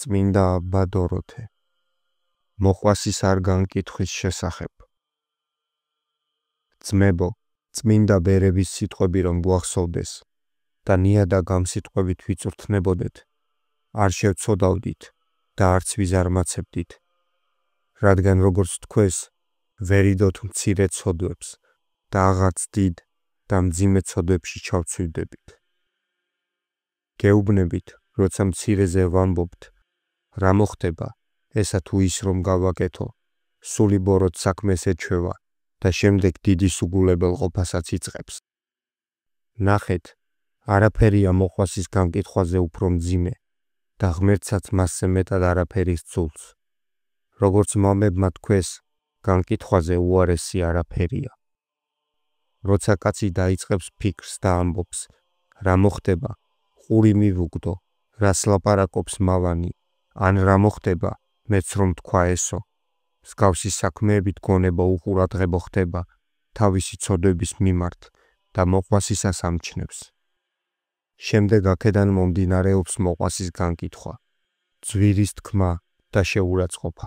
წმინდა აბა დოროთე მოყვასის არ განკითხვის შესახებ. ძმებო, წმინდა ბერების სიტყვები რომ გვახსოვდეს და ნიადაგ ამ სიტყვებით ვიწვრთნებოდეთ, არ შევცოდავდით და არც ვიზარმაცებდით, რადგან როგორც თქვეს, ვერიდოთ მცირე ცოდვებს და აღარც დიდ და მძიმე ცოდვებში ჩავცვივდებით. გეუბნებით, როცა მცირეზე ვამბობთ, რა მოხდება, ესა თუ ის რომ გავაკეთო, სული ბოროტ საქმეს ეჩვევა და შემდეგ დიდი სუგულებელყოფასაც იწყებს. ნახეთ, არაფერია მოყვასის განკითხვაზე უფრო მძიმე და ღმერთსაც მასზე მეტად არაფერი სძულს. როგორც მამებმა თქვეს, განკითხვაზე უარესი არაფერია. როცა კაცი დაიწყებს ფიქრს და ამბობს, რა მოხდება, ყური მივუგდო, რას ლაპარაკობს მავანი, ან რა მოხდება, მეც რომ თქვა ესო. მსგავსი საქმეებით გონება უყურადღებო ხდება თავისი ცოდვების მიმართ და მოყვასისას ამჩნევს. შემდეგ აქედან მომდინარეობს მოყვასის განკითხვა, ძვირის თქმა და შეურაცხყოფა.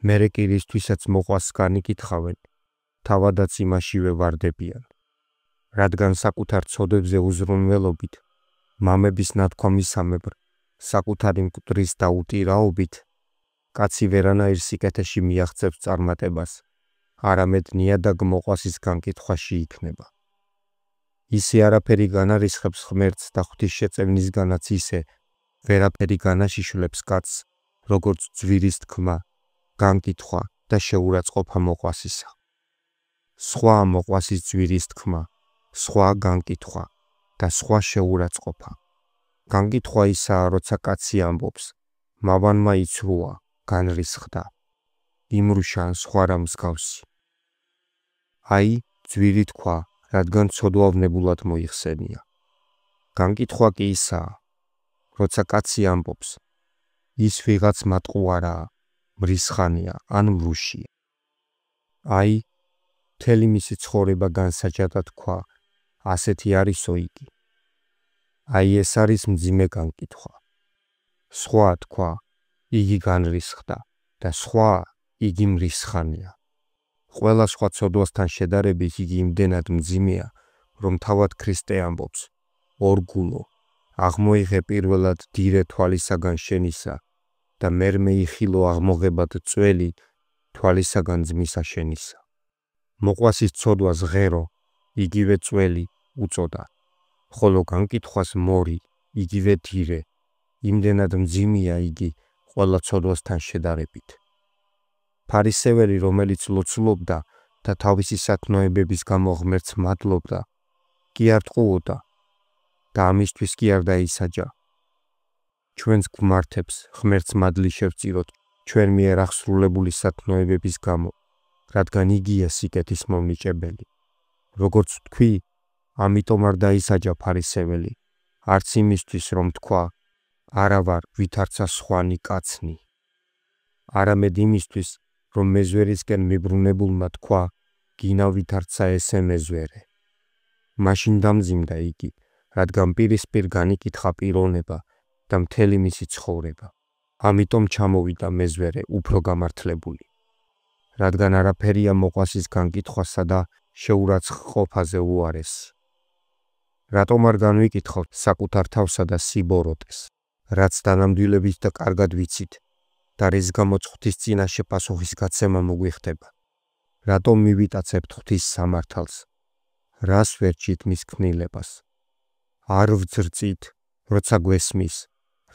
მერე კი რისთვისაც მოყვასს განიკითხავენ, თავადაც იმაშივე ვარდებიან. რადგან საკუთარ ცოდვებზე უზრუნველობით, მამების ნათქვამისამებრ, საკუთარი მკვდრის და უტირაობით, კაცი ვერანაირ სიკეთეში მიაღწევს წარმატებას, არამედ ნიადაგ მოყვასის განკითხვაში იქნება. ისე არაფერი განარისხებს ღმერთს და ღვთისშეწევნისგანაც ისე ვერაფერი განაშიშვლებს კაცს, როგორც ძვირის თქმა, განკითხვა და შეურაცხყოფა მოყვასისა. სხვა მოყვასის ძვირის თქმა, სხვა განკითხვა და სხვა შეურაცხყოფა. განკითხვა ისაა, როცა კაცი ამბობს, მავანმა იცრუა, განრისხდა, იმრუშა ან სხვა რა მსგავსი. აი, ძვირი თქვა, რადგან ცოდვავნებულად მოიხსენია. განკითხვა კი ისაა, როცა კაცი ამბობს, ის ვიღაც მატყუარაა, მრისხანია ან მრუშია. აი, მთელი მისი ცხოვრება განსაჯადა თქვა, ასეთი არისო იგი. აი, ეს არის მძიმე განკითხვა. სხვა თქვა, იგი განრისხდა და სხვა იგი მრისხანია. ყველა სხვა ცოდვასთან შედარებით იგი იმდენად მძიმეა, რომ თავად ქრისტე ამბობს, ორგულო, აღმოიღე პირველად დირე თვალისაგან შენისა და მერმე იხილო აღმოღებად წველი თვალისაგან ძმისა შენისა. მოყვასის ცოდვას ღერო, იგივე წველი უწოდა, ხოლო განკითხვას მორი, იგივე დირე, იმდენად მძიმეა იგი ყველა ცოდვასთან შედარებით. ფარისეველი, რომელიც ლოცულობდა და თავისი სათნოებების გამო ღმერთს მადლობდა, კი არ ტყუოდა და ამისთვის კი არ დაისაჯა. ჩვენს გვმართებს ღმერთს მადლი შევწიროთ ჩვენ მიერ აღსრულებული სათნოებების გამო, რადგან იგია სიკეთის მომნიჭებელი. როგორც თქვი, ამიტომ არ დაისაჯა ფარისეველი, არც იმისთვის რომ თქვა, არა ვარ ვითარცა სხვანი კაცნი. არამედ იმისთვის, რომ მეზვერისკენ მიბრუნებულმა თქვა, გინა ვითარცა ესე მეზვერე. მაშინ დამძიმდა იგი, რადგან პირისპირ განიკითხა პიროვნება და მთელი მისი ცხოვრება. ამიტომ ჩამოვიდა მეზვერე უფრო გამართლებული. რადგან არაფერია მოყვასის განკითხვასა და შეურაცხყოფაზე უარესი. რატომ არ განვიკითხავთ საკუთარ თავსა და სიბოროტეს, რაც დანამდვილებით და კარგად ვიცით და რის გამოც ღვთის წინაშე პასუხის გაცემა მოგვიხდება. რატომ მივიტაცებთ ღვთის სამართალს, რას ვერჩით მის ქმნილებას. არ ვძრწით, როცა გვესმის,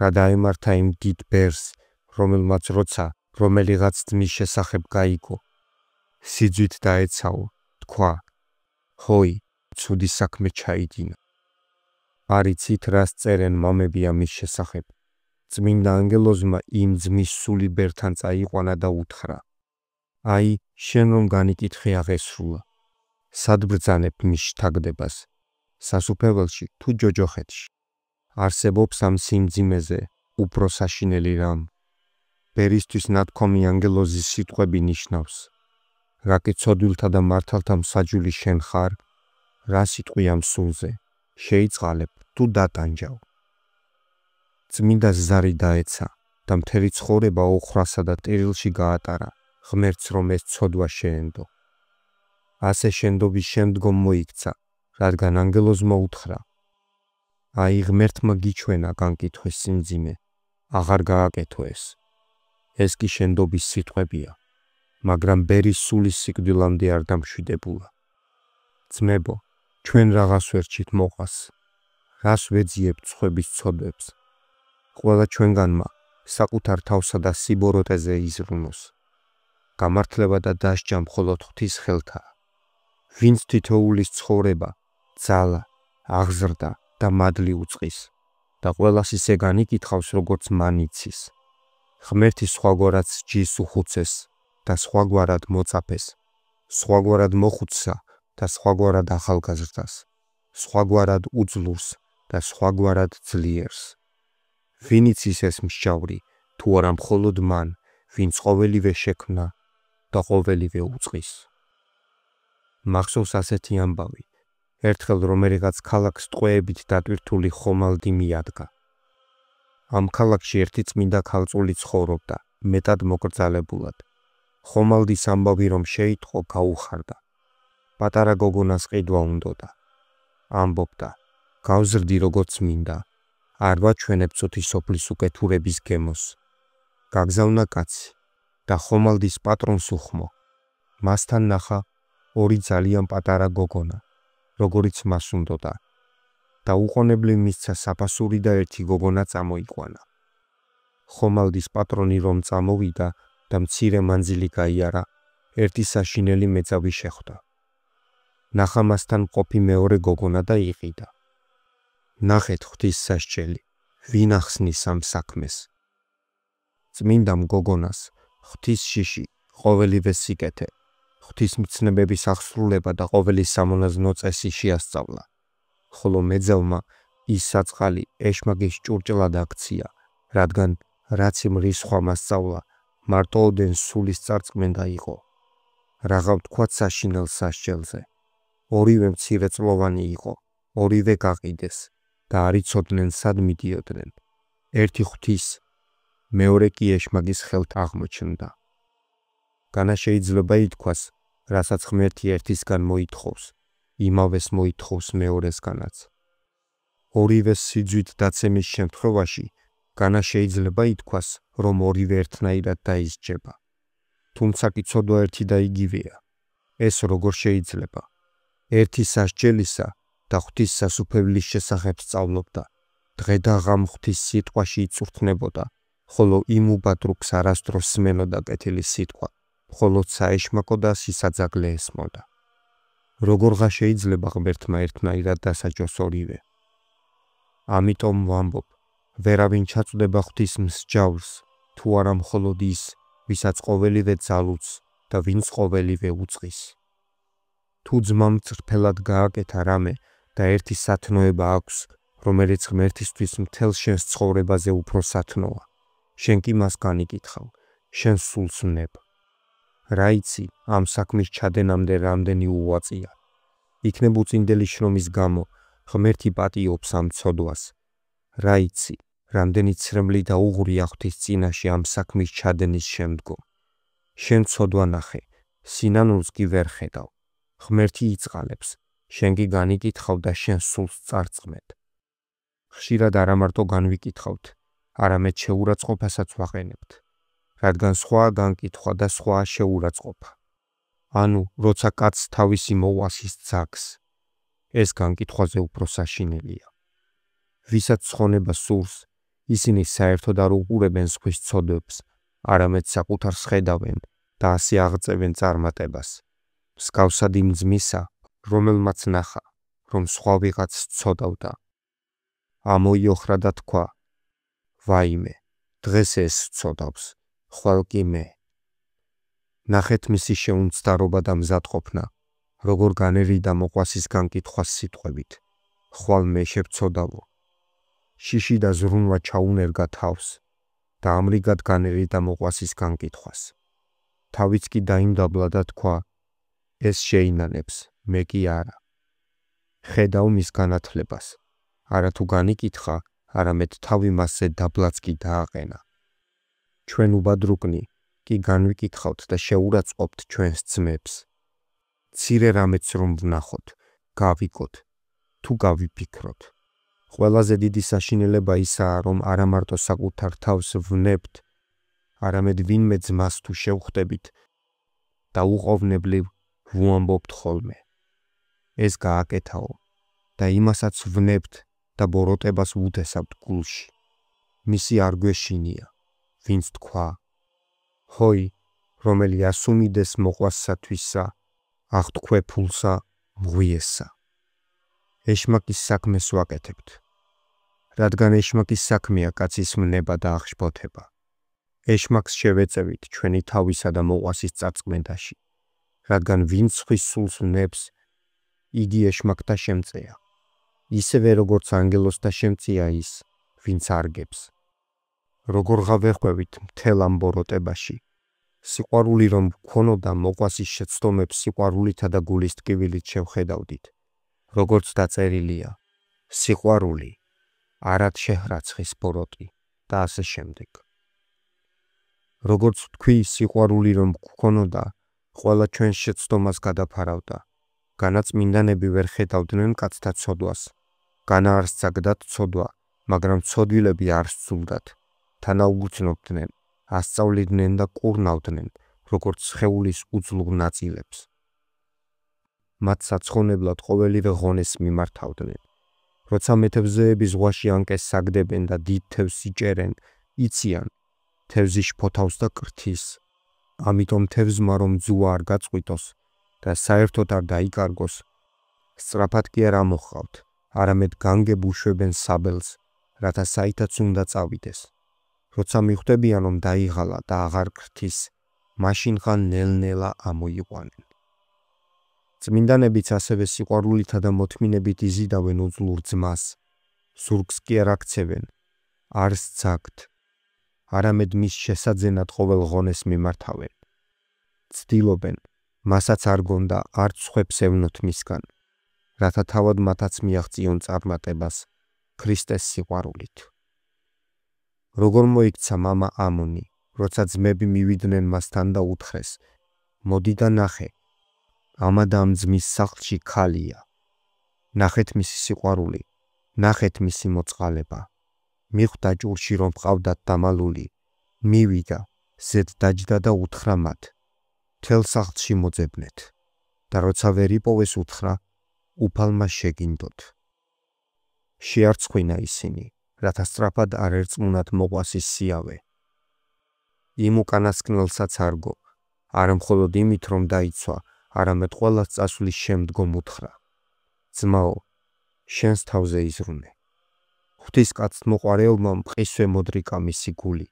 რა დაემართა იმ დიდ ბერს, რომელმაც როცა რომელიღაც ძმის შესახებ გაიგო, სიძვით დაეცაო, თქვა, ჰოი, ცუდი საქმე ჩაიდინა. არ იცით, რას წერენ მამები ამის შესახებ. წმინდა ანგელოზმა იმ ძმის სული ბერთან წაიყვანა და უთხრა, აი, შენ რომ განიკითხე აღესრულა. სად ბრძანებ მის შთაგდებას, სასუფეველში თუ ჯოჯოხეთში. არსებობს ამ სიმძიმეზე უფრო საშინელი რამ. ბერისთვის ნათქვამი ანგელოზის სიტყვები ნიშნავს, რა კი ცოდვილთა და მართალთა მსაჯული შენ ხარ, რა სიტყვი ამ სულზე, შეიწყალებ თუ დატანჯავ. წმინდა ზარი დაეცა, და მთელი ცხოვრება ოხრასა და ტირილში გაატარა, ღმერთს რომ ეს ცოდვა შეენდო. ასე შენდობის შემდგომ მოიქცა, რადგან ანგელოზმა უთხრა: აი ღმერთმა გიჩვენა განკითხვის სიმძიმე, აღარ გააკეთო ეს. ეს კი შენდობის სიტყვებია, მაგრამ ბერის სულის სიკვდილამდე არ დამშვიდებულა. ძმებო, ჩვენ რაღაც ვერჩით მოყას, რას ვეძიებთ სხვების ცოდვებს. ყველა ჩვენგანმა საკუთარ თავსა და სიბოროტეზე იზრუნოს. გამართლება და დასჯა მხოლოდ ღვთის ხელთაა. ვინც თითოეულის ცხოვრება, ძალა, აღზრდა და მადლი უწყის და ყველას ისე განიკითხავს, როგორც მან იცის. ღმერთი სხვაგვარად სჯის უხუცეს და სხვაგვარად მოწაფეს, სხვაგვარად მოხუცსა და სხვაგვარად ახალგაზრდას, სხვაგვარად უძლურს და სხვაგვარად ძლიერს. ვინ იცის ეს მსჯავრი, თუ არა მხოლოდ მან, ვინც ყოველივე შექმნა და ყოველივე უწყის. მახსოვს ასეთი ამბავი. ერთხელ რომელიღაც ქალაქს ტყვეებით დატვირთული ხომალდი მიადგა. ამ ქალაქში ერთი წმინდა ქალწული ცხოვრობდა, მეტად მოკრძალებულად. ხომალდის ამბავი რომ შეიტყო, გაუხარდა. პატარა გოგონას ყიდვა უნდოდა. ამბობდა: გავზრდი როგორც მინდა, არ ვაჩვენებ წუთი სოფლის უკეთურების გემოს. გაგზავნა კაცი და ხომალდის პატრონს უხმო. მასთან ნახა ორი ძალიან პატარა გოგონა, როგორიც მას უნდოდა, და უყონებლივ მისცა საფასური და ერთი გოგონა წამოიყვანა. ხომალდის პატრონი რომ წამოვიდა და მცირე მანძილი გაიარა, ერთი საშინელი მეწავი შეხვდა. ნახა მასთან მყოფი მეორე გოგონა და იყიდა. ნახეთ ღვთის სასჯელი, ვინ ახსნის ამ საქმეს. წმინდამ გოგონას ღვთის შიში, ყოველივე სიკეთე, ღვთის მცნებების აღსრულება და ყოველი სამონაზნო წესი შეასწავლა. ხოლო მეძავმა ის საწყალი ეშმაკის ჭურჭლად აქცია, რადგან რაც იმ რისხვა მასწავლა, მარტო ოდენს სულის წარწმენდა იყო. რაღა ვთქვათ საშინელ სასჯელზე. ორივე მცირეწლოვანი იყო, ორივე გაყიდეს და არ იცოდნენ სად მიდიოდნენ. ერთი ღვთის, მეორე კი ეშმაკის ხელთ აღმოჩნდა. განა შეიძლება ითქვას, რასაც ღმერთი ერთისგან მოითხოვს, იმავეს მოითხოვს მეორესგანაც. ორივეს სიძვით დაცემის შემთხვევაში განა შეიძლება ითქვას, რომ ორივე ერთნაირად დაისჯება. თუმცა კი ცოდვა ერთი და იგივეა. ეს როგორ შეიძლება? ერთი სასჯელისა და ღვთის სასუფეველის შესახებ სწავლობდა, დღე და ღამ ღვთის სიტყვაში იწვრთნებოდა, ხოლო იმ უბადრუქს არასდროს სმენოდა კეთილი სიტყვა, მხოლოდ საეშმაკო და სისაძაგლე ესმოდა. როგორღა შეიძლება ღმერთმა ერთნაირად დასაჯოს ორივე? ამიტომ ვამბობ, ვერავინ ჩაწვდება ღვთის მსჯავრს, თუ არა მხოლოდ ის, ვისაც ყოველივე ძალუც და ვინც ყოველივე უწყის. თუ ძმამ წრფელად გააკეთა რამე და ერთი სათნოება აქვს, რომელიც ღმერთისთვის მთელ შენს ცხოვრებაზე უფრო სათნოა, შენ კი მას განიკითხავ, შენ სულს ვნებ. რა იცი, ამ საქმის ჩადენამდე რამდენი უვაწია. იქნებ უწინდელი შრომის გამო, ღმერთი პატიობს ამ ცოდვას. რა იცი, რამდენი ცრემლი და უღვრია ღვთის წინაშე ამ საქმის ჩადენის შემდგომ. შენ ცოდვა ნახე, სინანულს კი ვერ ხედავ. ღმერთი იწყალებს, შენ კი განიკითხავ და შენ სულს წარწმედ. ხშირად არა მარტო განვიკითხავთ, არამედ შეურაცხყოფასაც ვაყენებთ, რადგან სხვაა განკითხვა და სხვაა შეურაცხყოფა. ანუ, როცა კაცს თავისი მოყვას ის ძაგს, ეს განკითხვაზე უფრო საშინელია. ვისაც ცხონება სურს, ისინი საერთოდ არ უყურებენ სხვის ცოდვებს, არამედ საკუთარს ხედავენ და ასე აღწევენ წარმატებას. მსგავსად იმ ძმისა, რომელმაც ნახა, რომ სხვა ვიღაც ცოდავდა. ამოიოხრა და თქვა: ვაიმე, დღეს ეს ცოდავს, ხვალ კი მე. ნახეთ მისი შეუნცდარობა და მზადყოფნა, როგორ განერიდა მოყვასის განკითხვას სიტყვებით: ხვალ მე შევცოდავო. შიში და ზრუნვა ჩაუნერგა თავს და ამრიგად განერიდა მოყვასის განკითხვას. თავიც კი დაიმდაბლა და თქვა: ეს შეინანებს, მე კი არა. ხედავ მის განათლებას, არა თუ განიკითხა, არამედ თავი მასზე დაბლაც კი დააყენა. ჩვენ უბადრუკნი კი განვიკითხავთ და შეურაცხყოფთ ჩვენს ძმებს. მცირე რამეც რომ ვნახოთ, გავიკოთ, თუ გავიფიქროთ. ყველაზე დიდი საშინელება ისაა, რომ არა მარტო საკუთარ თავს ვნებთ, არამედ ვინმე ძმას თუ შევხვდებით და უყოვნებლივ ვუამბობთ ხოლმე. ეს გააკეთაო და იმასაც ვნებთ და ბოროტებას ვუთესავთ გულში. მისი არ გვეშინია, ვინც თქვა: ჰოი, რომელი ასუმიდეს მოყვასსათვისა, აღთქვე ფულსა მღვიესსა. ეშმაკის საქმეს ვაკეთებთ, რადგან ეშმაკის საქმეა კაცის მნება და აღშფოთება. ეშმაკს შევეწევით ჩვენი თავისა და მოყვასის წარწმენდაში, რადგან ვინც ხვის სულს ვნებს, იგი ეშმაკთა შემწეა. ისევე როგორც ანგელოზთა შემწეა ის, ვინც არგებს. როგორ გავეხვევით მთელ ამ ბოროტებაში, სიყვარული რომ გქონოდა მოყვასის შეცდომებს სიყვარულითა და გულის ტკივილით შევხედავდით, როგორც დაწერილია, სიყვარული არად შეჰრაცხის ბოროტი და ასე შემდეგ. როგორც თქვი, სიყვარული რომ გქონოდა, ყველა ჩვენს შეცდომას გადაფარავდა. განაწმინდანები ვერ ხედავდნენ კაცთა ცოდვას. განა არ სცაგდათ ცოდვა, მაგრამ ცოდვილები არ სძულდათ. თანაუგრძნობდნენ, ასწავლიდნენ და კურნავდნენ, როგორც სხეულის უძლურ ნაწილებს. მათ საცხონებლად ყოველივე ღონეს მიმართავდნენ. როცა მეთევზეები ზღვაში ანკეს საგდებენ და დიდ თევზს იჭერენ, იციან, თევზი შფოთავს და კრთის. ამიტომ თევზმა რომ ძუა არ გაწყვიტოს და საერთოდ არ დაიკარგოს, სწრაფად კი არ ამოჰყავთ, არამედ განგებ უშვებენ საბელს, რათა საითაც უნდა წავიდეს. როცა მიხვდებიან რომ დაიღალა და აღარ კრთის, მაშინღან ნელ-ნელა ამოიყვანენ. წმინდანებიც ასევე სიყვარულითა და მოთმინებით იზიდავენ უძლურ ძმას, ზურგს კი არ აქცევენ, არ სცაგთ, არამედ მის შესაძენად ყოველ ღონეს მიმართავენ. ცდილობენ, მასაც არ გონდა არც სხვებს ევნოთ მისგან, რათა თავად მათაც მიაღწიონ წარმატებას ქრისტეს სიყვარულით. როგორ მოიქცა მამა ამონი, როცა ძმები მივიდნენ მასთან და უთხრეს: მოდი და ნახე, ამა და ამ ძმის სახლში ქალია. ნახეთ მისი სიყვარული, ნახეთ მისი მოწყალება. მიხვდა ჭურში რომ ყავდათ დამალული, მივიდა, ზედ დაჯდა და უთხრა მათ: მთელ სახლში მოძებნეთ. და როცა ვერ იპოვეს უთხრა: უფალმა შეგინდოთ. შეარცხვინა ისინი, რათა სწრაფად არ ერწმუნათ მოყვასის სიავე. იმ უკანასკნელსაც არგო, არა მხოლოდ იმით რომ დაიცვა, არამედ ყველას წასვლის შემდგომ უთხრა: ძმაო, შენს თავზე იზრუნე. ღვთისკაცთმოყვარეელმა მყისვე მოდრიკა მისი გული.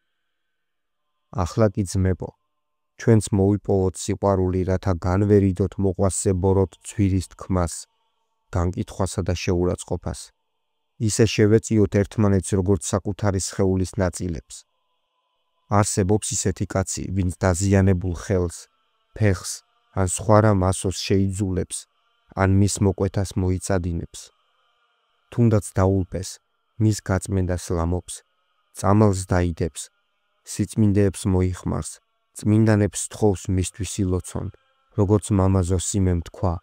ახლა კი ძმებო, ჩვენც მოვიპოვოთ სიყვარული, რათა განვერიდოთ მოყვასზე ბოროტ ძვირის თქმას, განკითხვასა და შეურაცხყოფას. ისე შევეწიოთ ერთმანეთს როგორც საკუთარი სხეულის ნაწილებს. არსებობს ისეთი კაცი, ვინც დაზიანებულ ხელს, ფეხს, ან სხვა რამ ასოს შეიძულებს, ან მის მოკვეთას მოიწადინებს. თუნდაც დაულპეს, მის გაწმენდას ლამობს, წამალს დაიდებს, სიწმინდეებს მოიხმარს, წმინდანებს თხოვს მისთვის ილოცონ, როგორც მამა ზოსიმემ თქვა,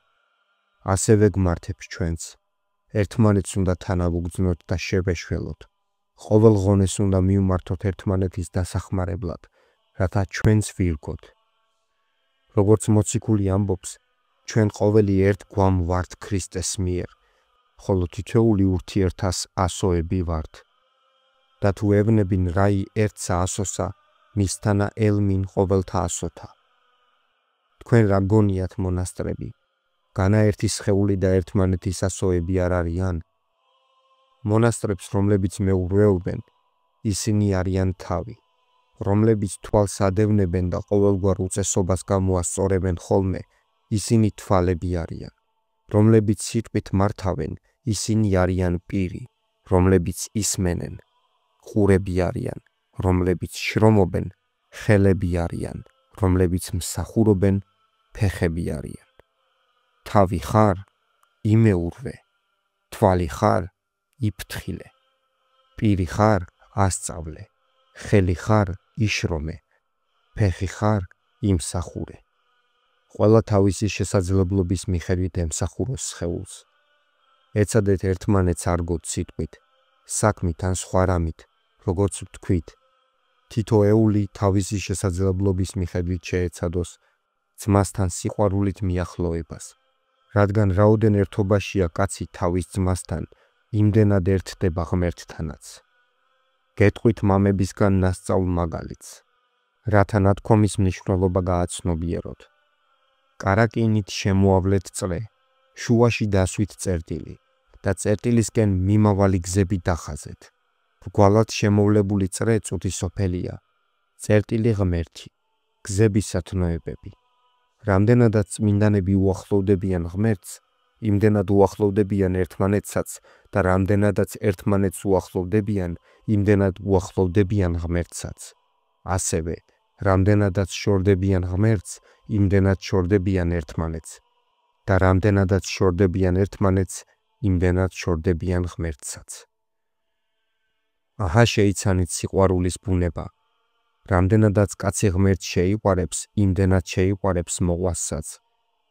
ასევე გმართებს ჩვენც. ერთმანეთს უნდა თანავუგრძნოთ და შევეშველოთ. ყოველ ღონეს უნდა მივმართოთ ერთმანეთის დასახმარებლად, რათა ჩვენც ვირგოთ. როგორც მოციქული ამბობს, ჩვენ ყოველი ერთ გვამ ვართ ქრისტეს მიერ, ხოლო თითოეული ურთიერთას ასოები ვართ. და თუ ევნებინ რაი ერთსა ასოსა, მისთანა ელმინ ყოველთა ასოთა. თქვენ რა გონიათ მონასტრები? განა ერთი სხეული და ერთმანეთის ასოები არ არიან? მონასტრებს, რომლებიც მეურვეობენ, ისინი არიან თავი, რომლებიც თვალს ადევნებენ და ყოველგვარ უწესობას გამოასწორებენ ხოლმე, ისინი თვალები არიან, რომლებიც სიტყვით მართავენ, ისინი არიან პირი, რომლებიც ისმენენ, ყურები არიან, რომლებიც შრომობენ, ხელები არიან, რომლებიც მსახურობენ, ფეხები არიან. თავი ხარ, იმეურვე, თვალი ხარ, იფრთხილე, პირი ხარ, ასწავლე, ხელი ხარ იშრომე, ფეხი ხარ იმსახურე. ყველა თავისი შესაძლებლობის მიხედვით ემსახუროს სხეულს. ეცადეთ ერთმანეთს არგოთ სიტყვით, საქმით ან სხვა რამით, როგორც ვთქვით. თითოეული თავისი შესაძლებლობის მიხედვით შეეცადოს ძმასთან სიყვარულით მიახლოებას, რადგან რაოდენ ერთობაშია კაცი თავის ძმასთან, იმდენად ერთდება ღმერთთანაც. გეტყვით მამებისგან ნასწავლ მაგალითს, რათა ნათქვამის მნიშვნელობა გააცნობიეროთ. კარაკინით შემოავლეთ წრე, შუაში დასვით წერტილი და წერტილისკენ მიმავალი გზები დახაზეთ. რგვალად შემოვლებული წრე წუთისოფელია, წერტილი ღმერთი, გზები სათნოებები. რამდენადაც წმინდანები უახლოვდებიან ღმერთს, იმდენად უახლოვდებიან ერთმანეთსაც და რამდენადაც ერთმანეთს უახლოვდებიან, იმდენად უახლოვდებიან ღმერთსაც. ასევე, რამდენადაც შორდებიან ღმერთს, იმდენად შორდებიან ერთმანეთს და რამდენადაც შორდებიან ერთმანეთს, იმდენად შორდებიან ღმერთსაც. აჰა შეიცანით სიყვარულის ბუნება. რამდენადაც კაცი ღმერთს შეიყვარებს, იმდენად შეიყვარებს მოყვასსაც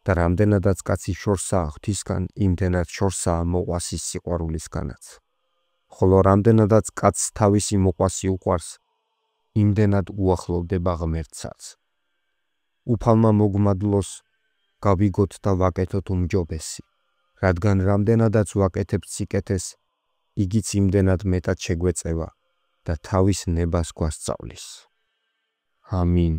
და რამდენადაც კაცი შორსაა ღვთისგან, იმდენად შორსაა მოყვასის სიყვარულისგანაც. ხოლო რამდენადაც კაცს თავისი მოყვასი უყვარს, იმდენად უახლოვდება ღმერთსაც. უფალმა მოგმადლოს გავიგოთ და ვაკეთოთ უმჯობესი, რადგან რამდენადაც ვაკეთებთ სიკეთეს, იგიც იმდენად მეტად შეგვეწევა და თავის ნებას გვასწავლის. ამინ.